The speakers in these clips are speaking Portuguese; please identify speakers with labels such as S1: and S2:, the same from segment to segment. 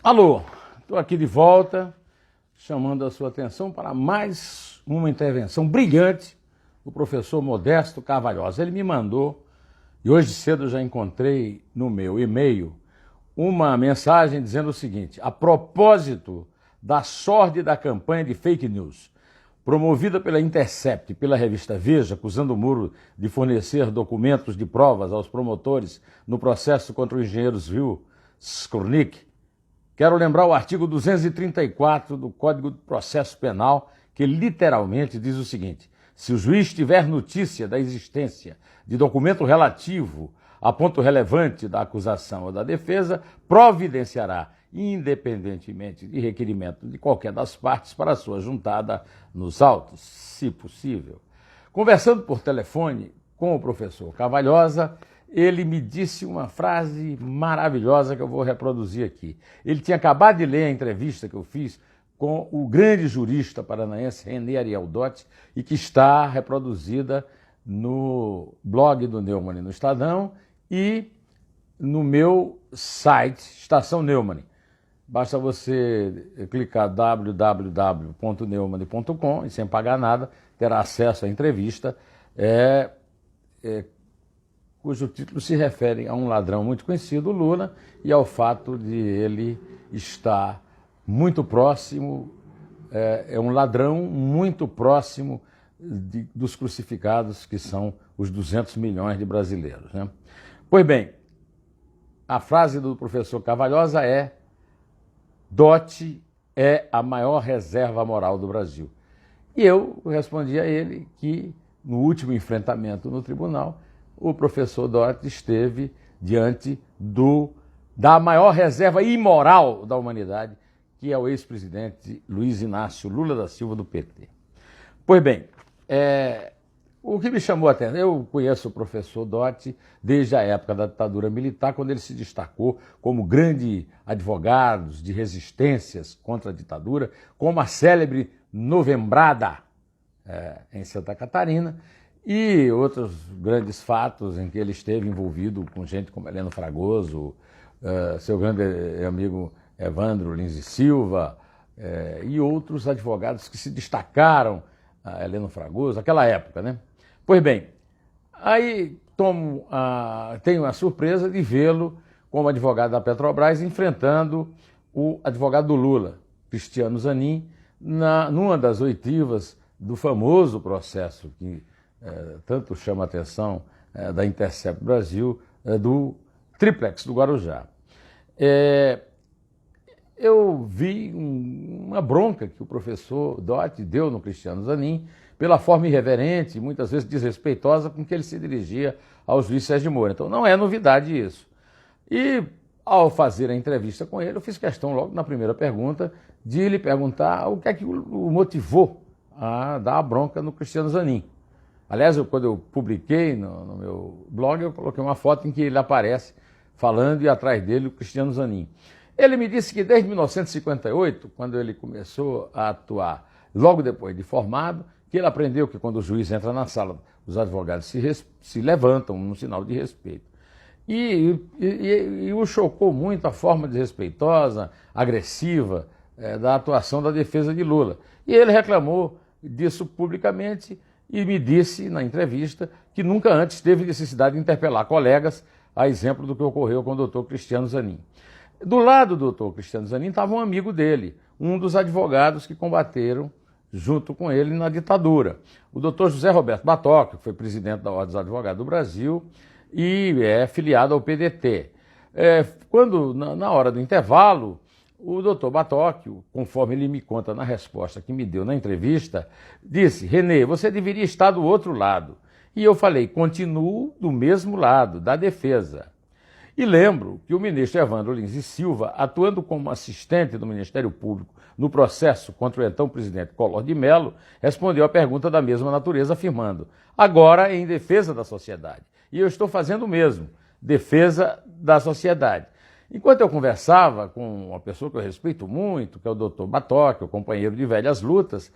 S1: Alô, estou aqui de volta, chamando a sua atenção para mais uma intervenção brilhante do professor Modesto Carvalhosa. Ele me mandou, e hoje cedo eu já encontrei no meu e-mail, uma mensagem dizendo o seguinte: a propósito da sórdida campanha de fake news, promovida pela Intercept e pela revista Veja, acusando o Muro de fornecer documentos de provas aos promotores no processo contra o engenheiro Vil Skurnik, quero lembrar o artigo 234 do Código de Processo Penal, que literalmente diz o seguinte: se o juiz tiver notícia da existência de documento relativo a ponto relevante da acusação ou da defesa, providenciará, independentemente de requerimento de qualquer das partes, para sua juntada nos autos, se possível. Conversando por telefone com o professor Carvalhosa, ele me disse uma frase maravilhosa que eu vou reproduzir aqui. Ele tinha acabado de ler a entrevista que eu fiz com o grande jurista paranaense René Ariel Dotti e que está reproduzida no blog do Neumann no Estadão e no meu site, Estação Neumann. Basta você clicar www.neumann.com e sem pagar nada terá acesso à entrevista, cujo título se refere a um ladrão muito conhecido, Lula, e ao fato de ele estar muito próximo, é um ladrão muito próximo dos crucificados, que são os 200 milhões de brasileiros, né? Pois bem, a frase do professor Carvalhosa é: Dotti é a maior reserva moral do Brasil. E eu respondi a ele que, no último enfrentamento no tribunal, o professor Dotti esteve diante da maior reserva imoral da humanidade, que é o ex-presidente Luiz Inácio Lula da Silva, do PT. Pois bem, o que me chamou a atenção, eu conheço o professor Dotti desde a época da ditadura militar, quando ele se destacou como grande advogado de resistências contra a ditadura, como a célebre Novembrada, em Santa Catarina, e outros grandes fatos em que ele esteve envolvido com gente como Heleno Fragoso, seu grande amigo Evandro Lins e Silva, e outros advogados que se destacaram, Heleno Fragoso, naquela época, né? Pois bem, aí tenho a surpresa de vê-lo como advogado da Petrobras enfrentando o advogado do Lula, Cristiano Zanin, numa das oitivas do famoso processo que tanto chama a atenção da Intercept Brasil, do Triplex do Guarujá. Eu vi uma bronca que o professor Dotti deu no Cristiano Zanin pela forma irreverente, muitas vezes desrespeitosa, com que ele se dirigia ao juiz Sérgio Moro. Então não é novidade isso. E ao fazer a entrevista com ele, eu fiz questão logo na primeira pergunta de lhe perguntar o que é que o motivou a dar a bronca no Cristiano Zanin. Aliás, quando eu publiquei no meu blog, eu coloquei uma foto em que ele aparece falando e atrás dele o Cristiano Zanin. Ele me disse que desde 1958, quando ele começou a atuar, logo depois de formado, que ele aprendeu que quando o juiz entra na sala, os advogados se levantam num sinal de respeito. E o chocou muito a forma desrespeitosa, agressiva, da atuação da defesa de Lula. E ele reclamou disso publicamente e me disse na entrevista que nunca antes teve necessidade de interpelar colegas, a exemplo do que ocorreu com o doutor Cristiano Zanin. Do lado do doutor Cristiano Zanin estava um amigo dele, um dos advogados que combateram junto com ele na ditadura, o doutor José Roberto Batoc, que foi presidente da Ordem dos Advogados do Brasil e é filiado ao PDT. Quando, na hora do intervalo, o doutor Batoc, conforme ele me conta na resposta que me deu na entrevista, disse: René, você deveria estar do outro lado. E eu falei: continuo do mesmo lado, da defesa. E lembro que o ministro Evandro Lins e Silva, atuando como assistente do Ministério Público no processo contra o então presidente Collor de Mello, respondeu a pergunta da mesma natureza, afirmando: agora em defesa da sociedade. E eu estou fazendo o mesmo, defesa da sociedade. Enquanto eu conversava com uma pessoa que eu respeito muito, que é o doutor Batoc, o companheiro de velhas lutas,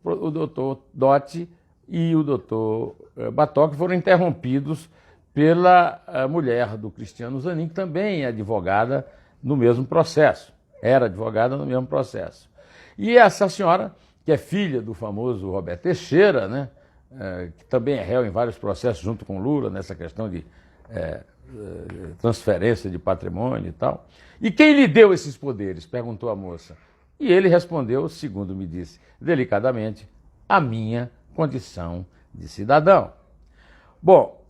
S1: o doutor Dotti e o doutor Batoc foram interrompidos pela mulher do Cristiano Zanin, que também é advogada no mesmo processo, era advogada no mesmo processo. E essa senhora, que é filha do famoso Roberto Teixeira, né, que também é réu em vários processos junto com Lula, nessa questão de transferência de patrimônio e tal. E quem lhe deu esses poderes? Perguntou a moça. E ele respondeu, segundo me disse delicadamente, a minha condição de cidadão. Bom,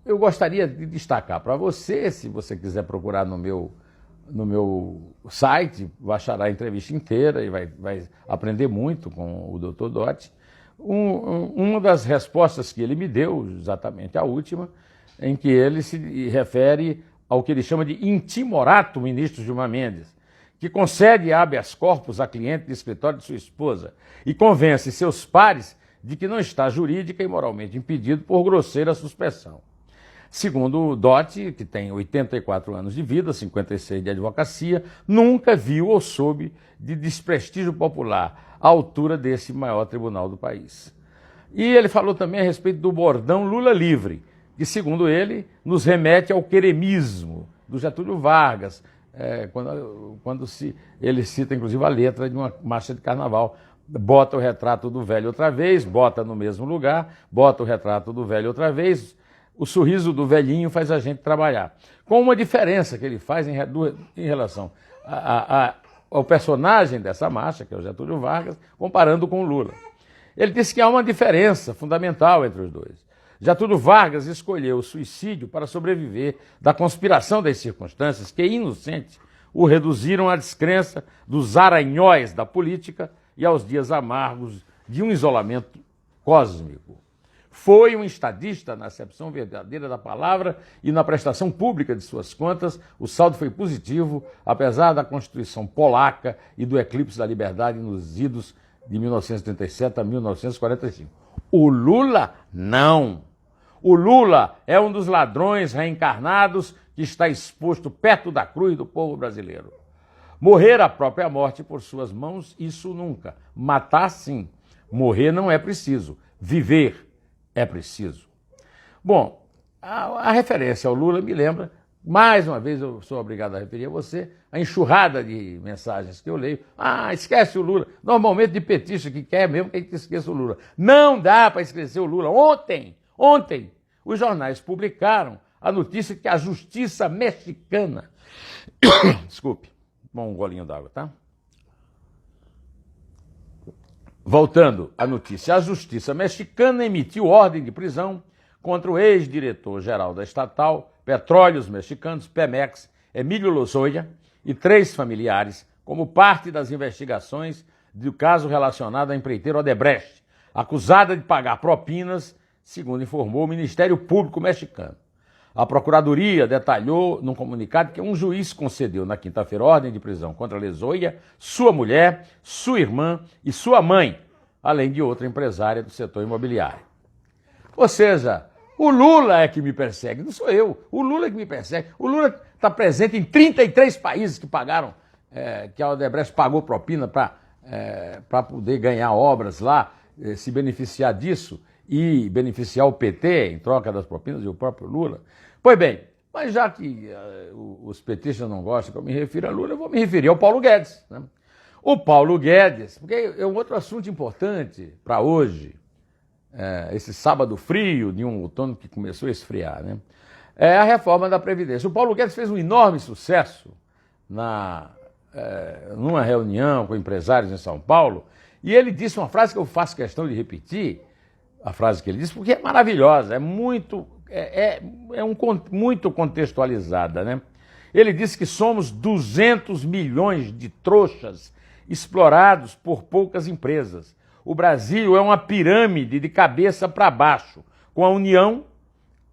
S1: eu gostaria de destacar para você, se você quiser procurar no meu site, achará a entrevista inteira e vai aprender muito com o Dr. Dotti. Uma das respostas que ele me deu, exatamente a última, em que ele se refere ao que ele chama de intimorato ministro Gilmar Mendes, que concede habeas corpus a cliente de escritório de sua esposa e convence seus pares de que não está jurídica e moralmente impedido por grosseira suspensão. Segundo o Dotti, que tem 84 anos de vida, 56 de advocacia, nunca viu ou soube de desprestígio popular à altura desse maior tribunal do país. E ele falou também a respeito do bordão Lula livre, que, segundo ele, nos remete ao queremismo do Getúlio Vargas, ele cita, inclusive, a letra de uma marcha de carnaval. Bota o retrato do velho outra vez, bota no mesmo lugar, bota o retrato do velho outra vez, o sorriso do velhinho faz a gente trabalhar. Com uma diferença que ele faz em relação ao personagem dessa marcha, que é o Getúlio Vargas, comparando com o Lula. Ele disse que há uma diferença fundamental entre os dois. Getúlio Vargas escolheu o suicídio para sobreviver da conspiração das circunstâncias que, inocente, o reduziram à descrença dos aranhóis da política e aos dias amargos de um isolamento cósmico. Foi um estadista na acepção verdadeira da palavra e na prestação pública de suas contas, o saldo foi positivo, apesar da Constituição polaca e do eclipse da liberdade nos idos de 1937 a 1945. O Lula, não. O Lula é um dos ladrões reencarnados que está exposto perto da cruz do povo brasileiro. Morrer a própria morte por suas mãos, isso nunca. Matar, sim. Morrer não é preciso. Viver é preciso. Bom, a referência ao Lula me lembra, mais uma vez eu sou obrigado a referir a você, a enxurrada de mensagens que eu leio. Ah, esquece o Lula. Normalmente de petista que quer mesmo que a gente esqueça o Lula. Não dá para esquecer o Lula. Ontem, os jornais publicaram a notícia que a justiça mexicana... Desculpe, bom, um golinho d'água, tá? Voltando à notícia, a justiça mexicana emitiu ordem de prisão contra o ex-diretor-geral da estatal Petróleos Mexicanos, Pemex, Emílio Lozoya, e 3 familiares, como parte das investigações do caso relacionado à empreiteira Odebrecht, acusada de pagar propinas, segundo informou o Ministério Público mexicano. A Procuradoria detalhou num comunicado que um juiz concedeu na quinta-feira ordem de prisão contra Lozoya, sua mulher, sua irmã e sua mãe, além de outra empresária do setor imobiliário. Ou seja, o Lula é que me persegue, não sou eu. O Lula é que me persegue. O Lula está presente em 33 países que pagaram, que a Odebrecht pagou propina para poder ganhar obras lá, se beneficiar disso e beneficiar o PT em troca das propinas e o próprio Lula. Pois bem, mas já que os petistas não gostam que eu me refira a Lula, eu vou me referir ao Paulo Guedes, né? O Paulo Guedes, porque é um outro assunto importante para hoje, esse sábado frio de um outono que começou a esfriar, né? É a reforma da Previdência. O Paulo Guedes fez um enorme sucesso numa reunião com empresários em São Paulo, e ele disse uma frase que eu faço questão de repetir, a frase que ele disse, porque é maravilhosa, muito contextualizada, né? Ele disse que somos 200 milhões de trouxas explorados por poucas empresas. O Brasil é uma pirâmide de cabeça para baixo, com a União,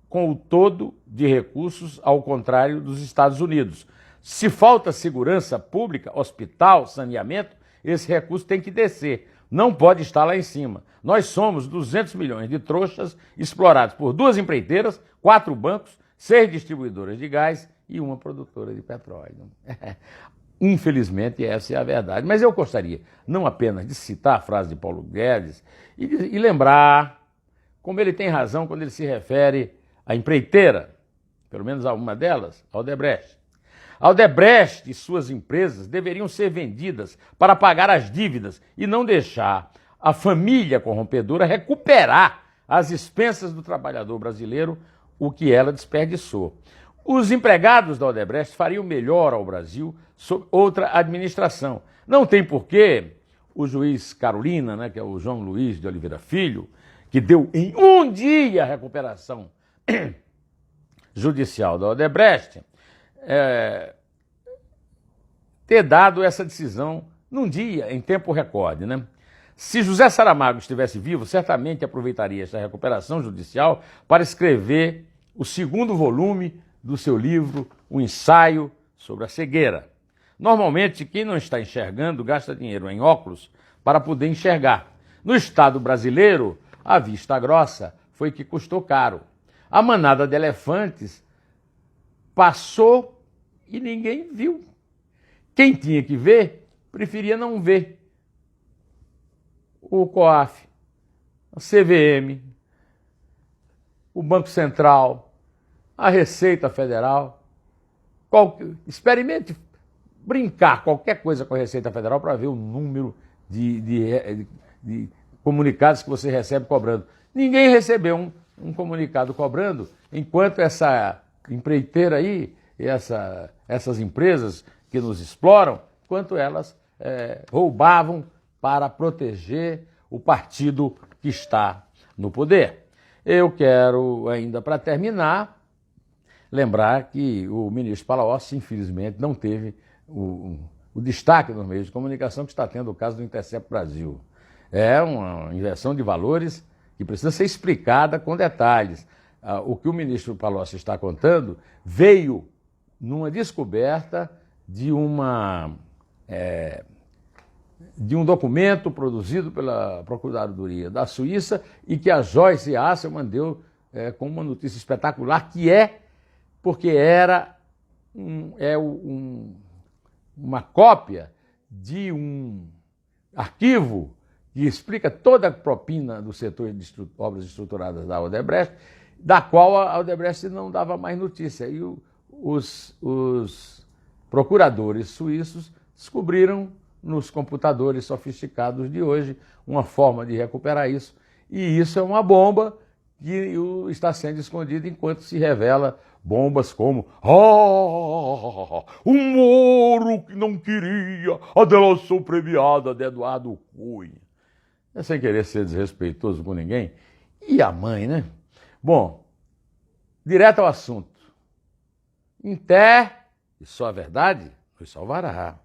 S1: com o todo de recursos, ao contrário dos Estados Unidos. Se falta segurança pública, hospital, saneamento, esse recurso tem que descer, não pode estar lá em cima. Nós somos 200 milhões de trouxas explorados por 2 empreiteiras, 4 bancos, 6 distribuidoras de gás e uma produtora de petróleo. Infelizmente, essa é a verdade. Mas eu gostaria, não apenas de citar a frase de Paulo Guedes e lembrar como ele tem razão quando ele se refere à empreiteira pelo menos uma delas, a Odebrecht. A Odebrecht e suas empresas deveriam ser vendidas para pagar as dívidas e não deixar a família corrompedora recuperar às expensas do trabalhador brasileiro o que ela desperdiçou. Os empregados da Odebrecht fariam melhor ao Brasil sob outra administração. Não tem porquê o juiz Carolina, né, que é o João Luiz de Oliveira Filho, que deu em um dia a recuperação judicial da Odebrecht, ter dado essa decisão num dia, em tempo recorde, né? Se José Saramago estivesse vivo, certamente aproveitaria essa recuperação judicial para escrever o segundo volume do seu livro, O Ensaio sobre a Cegueira. Normalmente, quem não está enxergando gasta dinheiro em óculos para poder enxergar. No Estado brasileiro, a vista grossa foi que custou caro. A manada de elefantes passou e ninguém viu. Quem tinha que ver, preferia não ver. O COAF, a CVM, o Banco Central, a Receita Federal. Experimente brincar qualquer coisa com a Receita Federal para ver o número de comunicados que você recebe cobrando. Ninguém recebeu um comunicado cobrando, enquanto essa empreiteira aí, essas empresas que nos exploram, enquanto elas roubavam para proteger o partido que está no poder. Eu quero, ainda para terminar, lembrar que o ministro Palocci, infelizmente, não teve o destaque nos meios de comunicação que está tendo o caso do Intercept Brasil. É uma inversão de valores que precisa ser explicada com detalhes. O que o ministro Palocci está contando veio numa descoberta de um documento produzido pela Procuradoria da Suíça e que a Joyce Hasselmann deu com uma notícia espetacular, que porque era uma cópia de um arquivo que explica toda a propina do setor de obras estruturadas da Odebrecht, da qual a Odebrecht não dava mais notícia. E os procuradores suíços descobriram nos computadores sofisticados de hoje uma forma de recuperar isso. E isso é uma bomba que está sendo escondida enquanto se revela bombas como o Moro que não queria a delação premiada de Eduardo Cunha. É sem querer ser desrespeitoso com ninguém. E a mãe, né? Bom, direto ao assunto. Em té, e só a verdade nos salvará.